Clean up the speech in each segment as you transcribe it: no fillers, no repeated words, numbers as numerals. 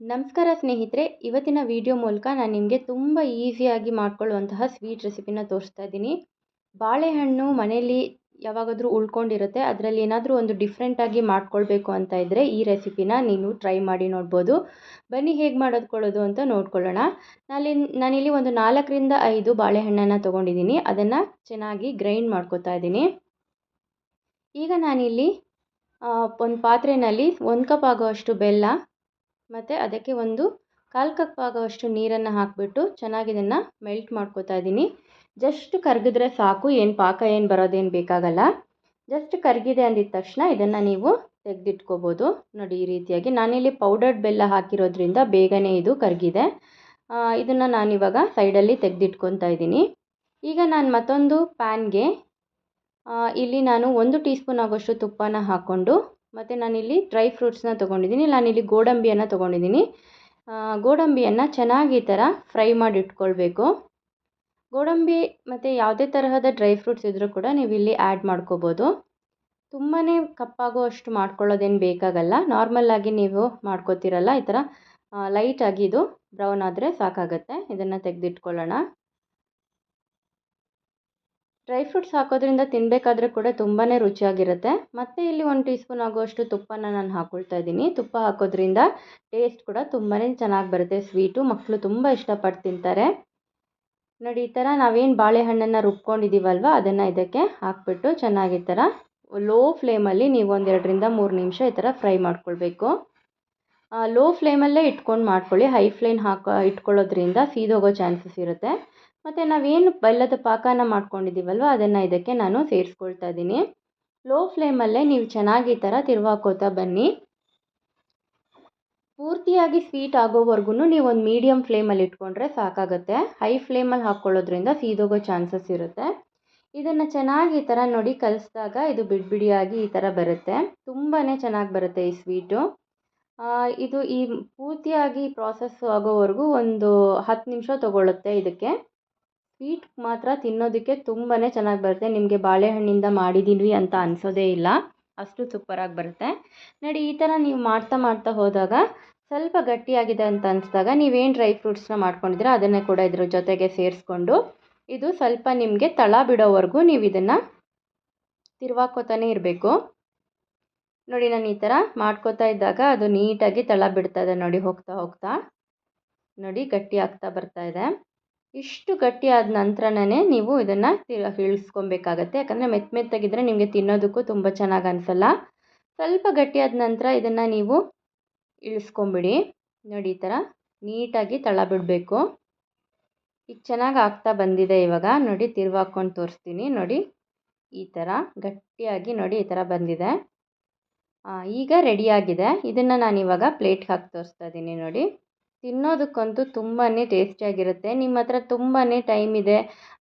ನಮಸ್ಕಾರ ಸ್ನೇಹಿತರೆ, ಇವತ್ತಿನ ವಿಡಿಯೋ ಮೂಲಕ ನಾನು ನಿಮಗೆ ತುಂಬ ಈಸಿಯಾಗಿ ಮಾಡ್ಕೊಳ್ಳುವಂತಹ ಸ್ವೀಟ್ ರೆಸಿಪಿನ ತೋರಿಸ್ತಾ ಇದ್ದೀನಿ. ಬಾಳೆಹಣ್ಣು ಮನೆಯಲ್ಲಿ ಯಾವಾಗಾದರೂ ಉಳ್ಕೊಂಡಿರುತ್ತೆ, ಅದರಲ್ಲಿ ಏನಾದರೂ ಒಂದು ಡಿಫ್ರೆಂಟಾಗಿ ಮಾಡ್ಕೊಳ್ಬೇಕು ಅಂತ ಇದ್ದರೆ ಈ ರೆಸಿಪಿನ ನೀವು ಟ್ರೈ ಮಾಡಿ ನೋಡ್ಬೋದು. ಬನ್ನಿ ಹೇಗೆ ಮಾಡೋದ್ಕೊಳ್ಳೋದು ಅಂತ ನೋಡ್ಕೊಳ್ಳೋಣ. ನಾನಿಲ್ಲಿ ಒಂದು 4ರಿಂದ 5 ಬಾಳೆಹಣ್ಣನ್ನು ತೊಗೊಂಡಿದ್ದೀನಿ. ಅದನ್ನು ಚೆನ್ನಾಗಿ ಗ್ರೈಂಡ್ ಮಾಡ್ಕೊತಾ ಇದ್ದೀನಿ. ಈಗ ನಾನಿಲ್ಲಿ ಒಂದು ಪಾತ್ರೆಯಲ್ಲಿ 1 ಕಪ್ ಆಗುವಷ್ಟು ಬೆಲ್ಲ ಮತ್ತು ಅದಕ್ಕೆ ಒಂದು 1/4 ಕಪ್ ಆಗುವಷ್ಟು ನೀರನ್ನು ಹಾಕಿಬಿಟ್ಟು ಚೆನ್ನಾಗಿ ಇದನ್ನು ಮೆಲ್ಟ್ ಮಾಡ್ಕೊತಾ ಇದ್ದೀನಿ. ಜಸ್ಟ್ ಕರಗಿದ್ರೆ ಸಾಕು, ಪಾಕ ಬರೋದೇನು ಬೇಕಾಗಲ್ಲ. ಜಸ್ಟ್ ಕರಗಿದೆ ಅಂದಿದ ತಕ್ಷಣ ಇದನ್ನು ನೀವು ತೆಗೆದಿಟ್ಕೋಬೋದು. ನೋಡಿ, ಈ ರೀತಿಯಾಗಿ ನಾನಿಲ್ಲಿ ಪೌಡರ್ಡ್ ಬೆಲ್ಲ ಹಾಕಿರೋದ್ರಿಂದ ಬೇಗನೆ ಇದು ಕರಗಿದೆ. ಇದನ್ನು ನಾನಿವಾಗ ಸೈಡಲ್ಲಿ ತೆಗೆದಿಟ್ಕೊತಾ ಇದ್ದೀನಿ. ಈಗ ನಾನು ಮತ್ತೊಂದು ಪ್ಯಾನ್ಗೆ ಇಲ್ಲಿ ನಾನು 1 ಟೀ ಸ್ಪೂನ್ ಆಗೋಷ್ಟು ತುಪ್ಪನ ಹಾಕ್ಕೊಂಡು, ಮತ್ತು ನಾನಿಲ್ಲಿ ಡ್ರೈ ಫ್ರೂಟ್ಸ್ನ ತೊಗೊಂಡಿದ್ದೀನಿ. ನಾನಿಲ್ಲಿ ಗೋಡಂಬಿಯನ್ನು ತೊಗೊಂಡಿದ್ದೀನಿ. ಗೋಡಂಬಿಯನ್ನು ಚೆನ್ನಾಗಿ ಈ ಥರ ಫ್ರೈ ಮಾಡಿ ಇಟ್ಕೊಳ್ಬೇಕು. ಗೋಡಂಬಿ ಮತ್ತು ಯಾವುದೇ ತರಹದ ಡ್ರೈ ಫ್ರೂಟ್ಸ್ ಇದ್ದರೂ ಕೂಡ ನೀವು ಇಲ್ಲಿ ಆ್ಯಡ್ ಮಾಡ್ಕೋಬೋದು. ತುಂಬಾ ಕಪ್ಪಾಗುವಷ್ಟು ಮಾಡ್ಕೊಳ್ಳೋದೇನು ಬೇಕಾಗಲ್ಲ. ನಾರ್ಮಲ್ಲಾಗಿ ನೀವು ಮಾಡ್ಕೋತೀರಲ್ಲ, ಈ ಥರ ಲೈಟಾಗಿ ಇದು ಬ್ರೌನ್ ಆದರೆ ಸಾಕಾಗುತ್ತೆ. ಇದನ್ನು ತೆಗೆದಿಟ್ಕೊಳ್ಳೋಣ. ಡ್ರೈ ಫ್ರೂಟ್ಸ್ ಹಾಕೋದ್ರಿಂದ ತಿನ್ನಬೇಕಾದ್ರೆ ಕೂಡ ತುಂಬಾ ರುಚಿಯಾಗಿರುತ್ತೆ. ಮತ್ತು ಇಲ್ಲಿ 1 ಟೀ ಸ್ಪೂನ್ ಆಗುವಷ್ಟು ತುಪ್ಪನ ನಾನು ಹಾಕ್ಕೊಳ್ತಾ ಇದ್ದೀನಿ. ತುಪ್ಪ ಹಾಕೋದ್ರಿಂದ ಟೇಸ್ಟ್ ಕೂಡ ತುಂಬಾ ಚೆನ್ನಾಗಿ ಬರುತ್ತೆ. ಸ್ವೀಟು ಮಕ್ಕಳು ತುಂಬ ಇಷ್ಟಪಟ್ಟು ತಿಂತಾರೆ. ನೋಡಿ, ಈ ಥರ ನಾವೇನು ಬಾಳೆಹಣ್ಣನ್ನು ರುಬ್ಕೊಂಡಿದ್ದೀವಲ್ವ ಅದನ್ನು ಇದಕ್ಕೆ ಹಾಕ್ಬಿಟ್ಟು ಚೆನ್ನಾಗಿ ಈ ಥರ ಲೋ ಫ್ಲೇಮಲ್ಲಿ ನೀವು 1-2ರಿಂದ 3 ನಿಮಿಷ ಈ ಥರ ಫ್ರೈ ಮಾಡ್ಕೊಳ್ಬೇಕು. ಲೋ ಫ್ಲೇಮಲ್ಲೇ ಇಟ್ಕೊಂಡು ಮಾಡ್ಕೊಳ್ಳಿ. ಹೈ ಫ್ಲೇಮ್ ಇಟ್ಕೊಳ್ಳೋದ್ರಿಂದ ಸೀದೋಗೋ ಚಾನ್ಸಸ್ ಇರುತ್ತೆ. ಮತ್ತು ನಾವೇನು ಬೆಲ್ಲದ ಪಾಕನ ಮಾಡ್ಕೊಂಡಿದ್ದೀವಲ್ವ ಅದನ್ನು ಇದಕ್ಕೆ ನಾನು ಸೇರಿಸ್ಕೊಳ್ತಾ ಇದ್ದೀನಿ. ಲೋ ಫ್ಲೇಮಲ್ಲೇ ನೀವು ಚೆನ್ನಾಗಿ ಈ ಥರ ತಿರುವಾಕೋತಾ ಬನ್ನಿ. ಪೂರ್ತಿಯಾಗಿ ಸ್ವೀಟ್ ಆಗೋವರೆಗೂ ನೀವು ಒಂದು ಮೀಡಿಯಮ್ ಫ್ಲೇಮಲ್ಲಿ ಇಟ್ಕೊಂಡ್ರೆ ಸಾಕಾಗುತ್ತೆ. ಹೈ ಫ್ಲೇಮಲ್ಲಿ ಹಾಕ್ಕೊಳ್ಳೋದ್ರಿಂದ ಸೀದೋಗೋ ಚಾನ್ಸಸ್ ಇರುತ್ತೆ. ಇದನ್ನು ಚೆನ್ನಾಗಿ ಈ ಥರ ನೋಡಿ ಕಲಿಸಿದಾಗ ಇದು ಬಿಡಿಯಾಗಿ ಈ ಥರ ಬರುತ್ತೆ. ತುಂಬಾ ಚೆನ್ನಾಗಿ ಬರುತ್ತೆ ಈ ಸ್ವೀಟು. ಇದು ಈ ಪೂರ್ತಿಯಾಗಿ ಪ್ರಾಸೆಸ್ ಆಗೋವರೆಗೂ ಒಂದು 10 ನಿಮಿಷ ತೊಗೊಳುತ್ತೆ. ಇದಕ್ಕೆ ಸ್ವೀಟ್ ಮಾತ್ರ ತಿನ್ನೋದಕ್ಕೆ ತುಂಬಾ ಚೆನ್ನಾಗಿ ಬರುತ್ತೆ. ನಿಮಗೆ ಬಾಳೆಹಣ್ಣಿಂದ ಮಾಡಿದ್ದೀವಿ ಅಂತ ಅನಿಸೋದೇ ಇಲ್ಲ, ಅಷ್ಟು ಸೂಪರಾಗಿ ಬರುತ್ತೆ. ನೋಡಿ, ಈ ಥರ ನೀವು ಮಾಡ್ತಾ ಹೋದಾಗ ಸ್ವಲ್ಪ ಗಟ್ಟಿಯಾಗಿದೆ ಅಂತ ಅನಿಸಿದಾಗ ನೀವೇನು ಡ್ರೈ ಫ್ರೂಟ್ಸ್ನ ಮಾಡ್ಕೊಂಡಿದ್ದೀರ ಅದನ್ನೇ ಕೂಡ ಇದ್ರ ಜೊತೆಗೆ ಸೇರಿಸ್ಕೊಂಡು ಇದು ಸ್ವಲ್ಪ ನಿಮಗೆ ತಳ ಬಿಡೋವರೆಗೂ ನೀವು ಇದನ್ನು ತಿರುವಾಕೋತಾನೆ ಇರಬೇಕು. ನೋಡಿ, ನಾನು ಈ ಥರ ಮಾಡ್ಕೋತಾ ಇದ್ದಾಗ ಅದು ನೀಟಾಗಿ ತಳ ಬಿಡ್ತಾ ಇದೆ. ನೋಡಿ, ಹೋಗ್ತಾ ನೋಡಿ ಗಟ್ಟಿ ಆಗ್ತಾ ಬರ್ತಾ ಇದೆ. ಇಷ್ಟು ಗಟ್ಟಿ ಆದ ನಂತರನೇ ನೀವು ಇದನ್ನು ಇಳಿಸ್ಕೊಬೇಕಾಗತ್ತೆ. ಯಾಕಂದರೆ ಮೆತ್ತಗಿದ್ರೆ ನಿಮಗೆ ತಿನ್ನೋದಕ್ಕೂ ತುಂಬ ಚೆನ್ನಾಗಿ ಅನಿಸಲ್ಲ. ಸ್ವಲ್ಪ ಗಟ್ಟಿಯಾದ ನಂತರ ಇದನ್ನು ನೀವು ಇಳಿಸ್ಕೊಂಬಿಡಿ. ನೋಡಿ, ಈ ಥರ ನೀಟಾಗಿ ತಳ ಬಿಡಬೇಕು. ಈಗ ಚೆನ್ನಾಗಿ ಆಗ್ತಾ ಬಂದಿದೆ. ಇವಾಗ ನೋಡಿ, ತಿರುವಾಕೊಂಡು ತೋರಿಸ್ತೀನಿ. ನೋಡಿ, ಈ ಥರ ಗಟ್ಟಿಯಾಗಿ ನೋಡಿ ಈ ಥರ ಬಂದಿದೆ. ಈಗ ರೆಡಿಯಾಗಿದೆ. ಇದನ್ನು ನಾನಿವಾಗ ಪ್ಲೇಟ್ಗೆ ಹಾಕಿ ತೋರಿಸ್ತಾ ಇದ್ದೀನಿ. ನೋಡಿ, ತಿನ್ನೋದಕ್ಕಂತೂ ತುಂಬಾ ಟೇಸ್ಟಿಯಾಗಿರುತ್ತೆ. ನಿಮ್ಮ ಹತ್ರ ತುಂಬಾ ಟೈಮ್ ಇದೆ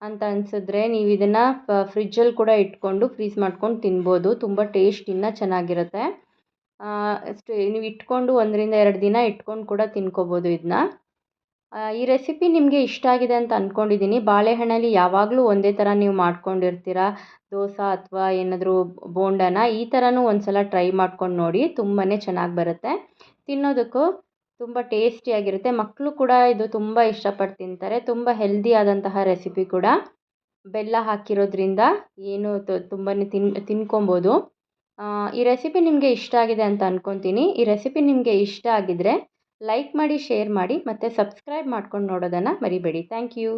ಅಂತ ಅನಿಸಿದ್ರೆ ನೀವು ಇದನ್ನು ಫ್ರಿಜ್ಜಲ್ಲಿ ಕೂಡ ಇಟ್ಕೊಂಡು ಫ್ರೀಸ್ ಮಾಡ್ಕೊಂಡು ತಿನ್ಬೋದು. ತುಂಬ ಟೇಸ್ಟ್ ಇನ್ನೂ ಚೆನ್ನಾಗಿರುತ್ತೆ. ನೀವು ಇಟ್ಕೊಂಡು 1-2 ದಿನ ಇಟ್ಕೊಂಡು ಕೂಡ ತಿನ್ಕೋಬೋದು ಇದನ್ನ. ಈ ರೆಸಿಪಿ ನಿಮಗೆ ಇಷ್ಟ ಆಗಿದೆ ಅಂತ ಅಂದ್ಕೊಂಡಿದ್ದೀನಿ. ಬಾಳೆಹಣ್ಣಲ್ಲಿ ಯಾವಾಗಲೂ ಒಂದೇ ಥರ ನೀವು ಮಾಡ್ಕೊಂಡಿರ್ತೀರ, ದೋಸೆ ಅಥವಾ ಏನಾದರೂ ಬೋಂಡನ. ಈ ಥರನೂ ಒಂದು ಸಲ ಟ್ರೈ ಮಾಡ್ಕೊಂಡು ನೋಡಿ, ತುಂಬಾ ಚೆನ್ನಾಗಿ ಬರುತ್ತೆ. ತಿನ್ನೋದಕ್ಕೂ ತುಂಬ ಟೇಸ್ಟಿಯಾಗಿರುತ್ತೆ. ಮಕ್ಕಳು ಕೂಡ ಇದು ತುಂಬ ಇಷ್ಟಪಟ್ಟು ತಿಂತಾರೆ. ತುಂಬ ಹೆಲ್ದಿ ಆದಂತಹ ರೆಸಿಪಿ ಕೂಡ. ಬೆಲ್ಲ ಹಾಕಿರೋದ್ರಿಂದ ಏನು ತುಂಬಾ ತಿನ್ಕೊಬೋದು. ಈ ರೆಸಿಪಿ ನಿಮಗೆ ಇಷ್ಟ ಆಗಿದೆ ಅಂತ ಅಂದ್ಕೊತೀನಿ. ಈ ರೆಸಿಪಿ ನಿಮಗೆ ಇಷ್ಟ ಆಗಿದ್ದರೆ ಲೈಕ್ ಮಾಡಿ, ಶೇರ್ ಮಾಡಿ ಮತ್ತು ಸಬ್ಸ್ಕ್ರೈಬ್ ಮಾಡ್ಕೊಂಡು ನೋಡೋದನ್ನು ಮರಿಬೇಡಿ. Thank you.